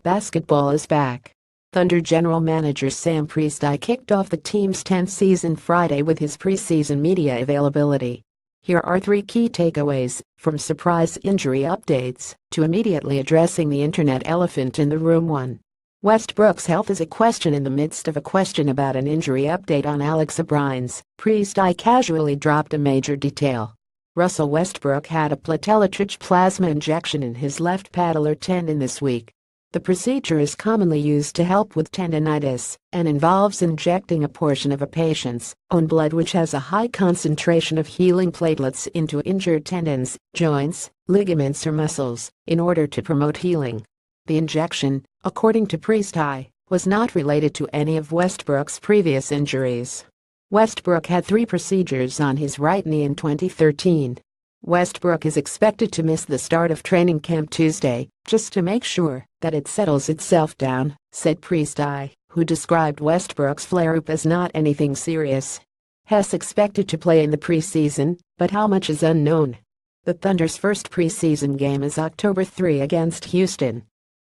Basketball is back. Thunder general manager Sam Presti kicked off the team's 10th season Friday with his preseason media availability. Here are 3 key takeaways, from surprise injury updates to immediately addressing the internet elephant in the room. 1. Westbrook's health is a question. In the midst of a question about an injury update on Alex O'Brien's, Presti casually dropped a major detail. Russell Westbrook had a platelet-rich plasma injection in his left patellar tendon this week. The procedure is commonly used to help with tendinitis and involves injecting a portion of a patient's own blood, which has a high concentration of healing platelets, into injured tendons, joints, ligaments or muscles, in order to promote healing. The injection, according to Presti, was not related to any of Westbrook's previous injuries. Westbrook had 3 procedures on his right knee in 2013. Westbrook is expected to miss the start of training camp Tuesday, just to make sure that it settles itself down, said Presti, who described Westbrook's flare-up as not anything serious. He's expected to play in the preseason, but how much is unknown. The Thunder's first preseason game is October 3 against Houston.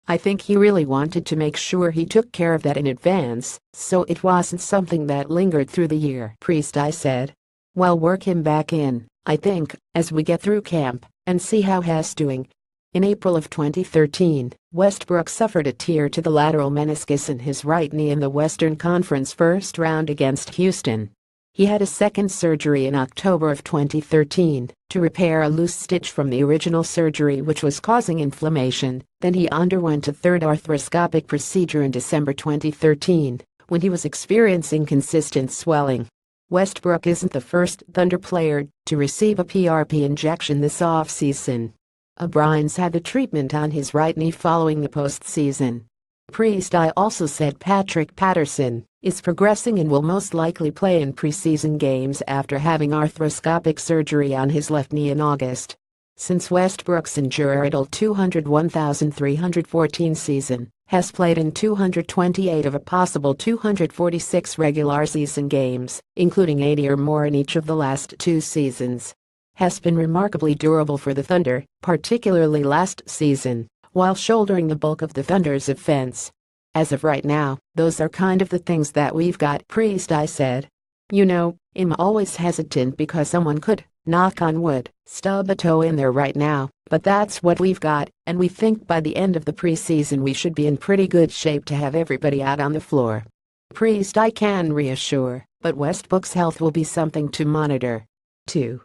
I think he really wanted to make sure he took care of that in advance, so it wasn't something that lingered through the year, Presti said. We'll work him back in, I think, as we get through camp and see how he's doing. In April of 2013, Westbrook suffered a tear to the lateral meniscus in his right knee in the Western Conference first round against Houston. He had a second surgery in October of 2013 to repair a loose stitch from the original surgery, which was causing inflammation. Then he underwent a third arthroscopic procedure in December 2013, when he was experiencing consistent swelling. Westbrook isn't the first Thunder player to receive a PRP injection this offseason. O'Brien's had the treatment on his right knee following the postseason. Presti also said Patrick Patterson is progressing and will most likely play in preseason games after having arthroscopic surgery on his left knee in August. Since Westbrook's injury-riddled 201,314 season, has played in 228 of a possible 246 regular season games, including 80 or more in each of the last 2 seasons. Has been remarkably durable for the Thunder, particularly last season, while shouldering the bulk of the Thunder's offense. As of right now, those are kind of the things that we've got, Presti said. You know, I'm always hesitant because someone could, knock on wood, stub a toe in there right now, but that's what we've got, and we think by the end of the preseason we should be in pretty good shape to have everybody out on the floor. Presti can reassure, but Westbrook's health will be something to monitor. 2.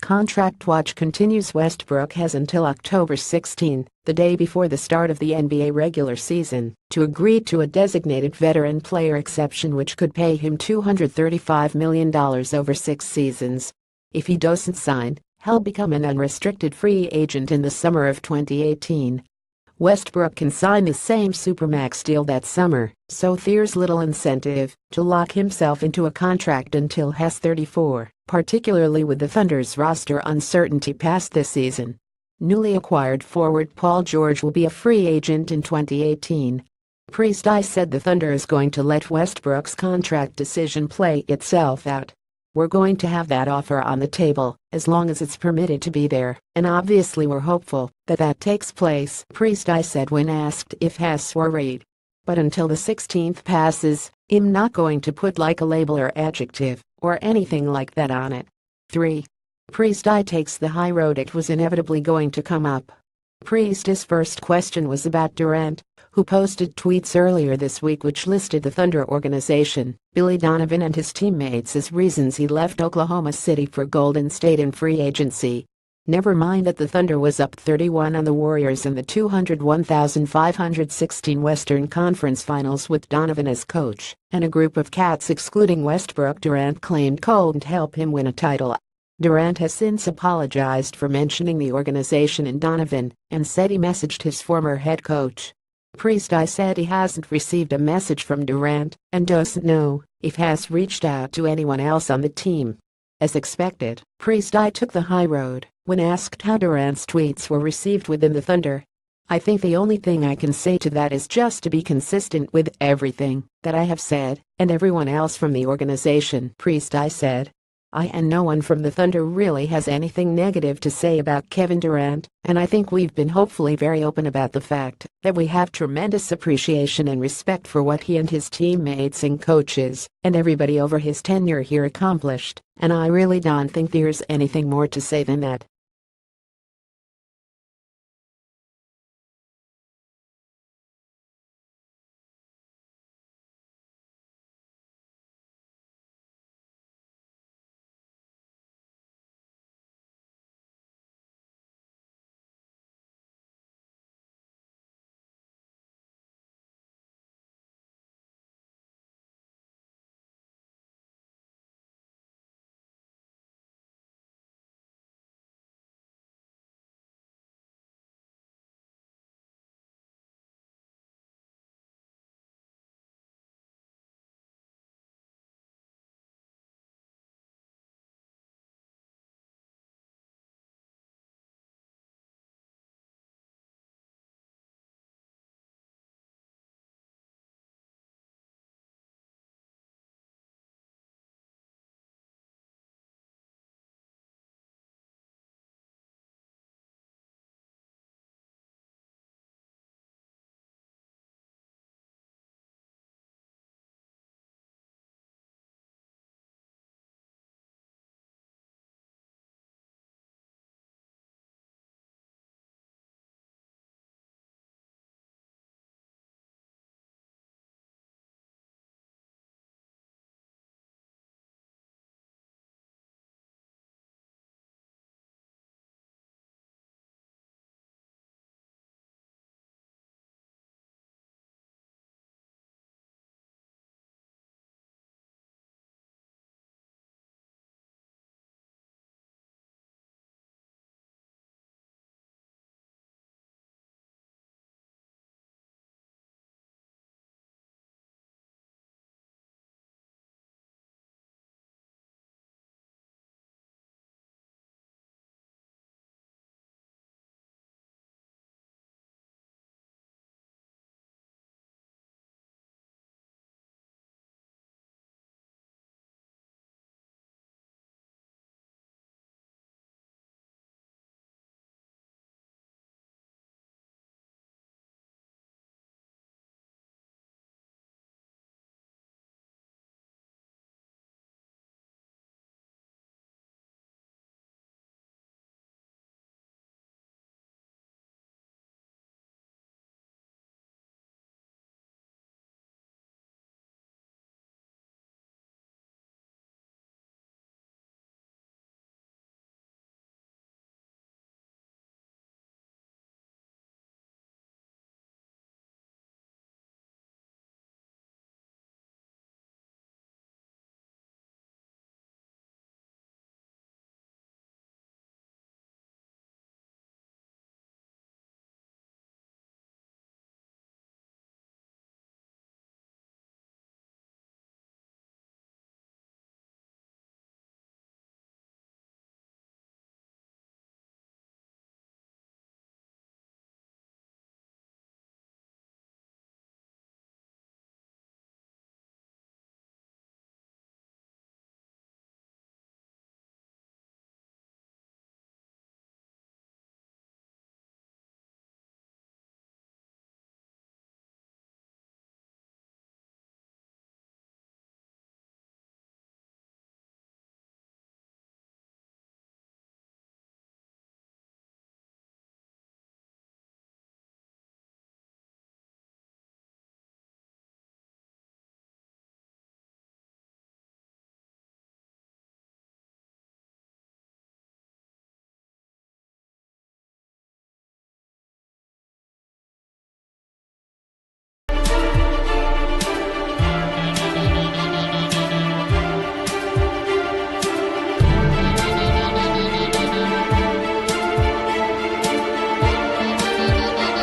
Contract watch continues. Westbrook has until October 16, the day before the start of the NBA regular season, to agree to a designated veteran player exception which could pay him $235 million over 6 seasons. If he doesn't sign, he'll become an unrestricted free agent in the summer of 2018. Westbrook can sign the same Supermax deal that summer, so there's little incentive to lock himself into a contract until he's 34, particularly with the Thunder's roster uncertainty past this season. Newly acquired forward Paul George will be a free agent in 2018. Presti said the Thunder is going to let Westbrook's contract decision play itself out. We're going to have that offer on the table, as long as it's permitted to be there, and obviously we're hopeful that that takes place, Presti said when asked if he's worried. But until the 16th passes, I'm not going to put like a label or adjective, or anything like that on it. 3. Presti takes the high road. It was inevitably going to come up. Presti's first question was about Durant, who posted tweets earlier this week which listed the Thunder organization, Billy Donovan and his teammates as reasons he left Oklahoma City for Golden State in free agency. Never mind that the Thunder was up 31 on the Warriors in the 201,516 Western Conference Finals with Donovan as coach, and a group of cats excluding Westbrook Durant claimed couldn't help him win a title. Durant has since apologized for mentioning the organization and Donovan, and said he messaged his former head coach. Presti said he hasn't received a message from Durant and doesn't know if he has reached out to anyone else on the team. As expected, Presti took the high road when asked how Durant's tweets were received within the Thunder. I think the only thing I can say to that is just to be consistent with everything that I have said and everyone else from the organization, Presti said. And no one from the Thunder really has anything negative to say about Kevin Durant, and I think we've been hopefully very open about the fact that we have tremendous appreciation and respect for what he and his teammates and coaches and everybody over his tenure here accomplished, and I really don't think there's anything more to say than that.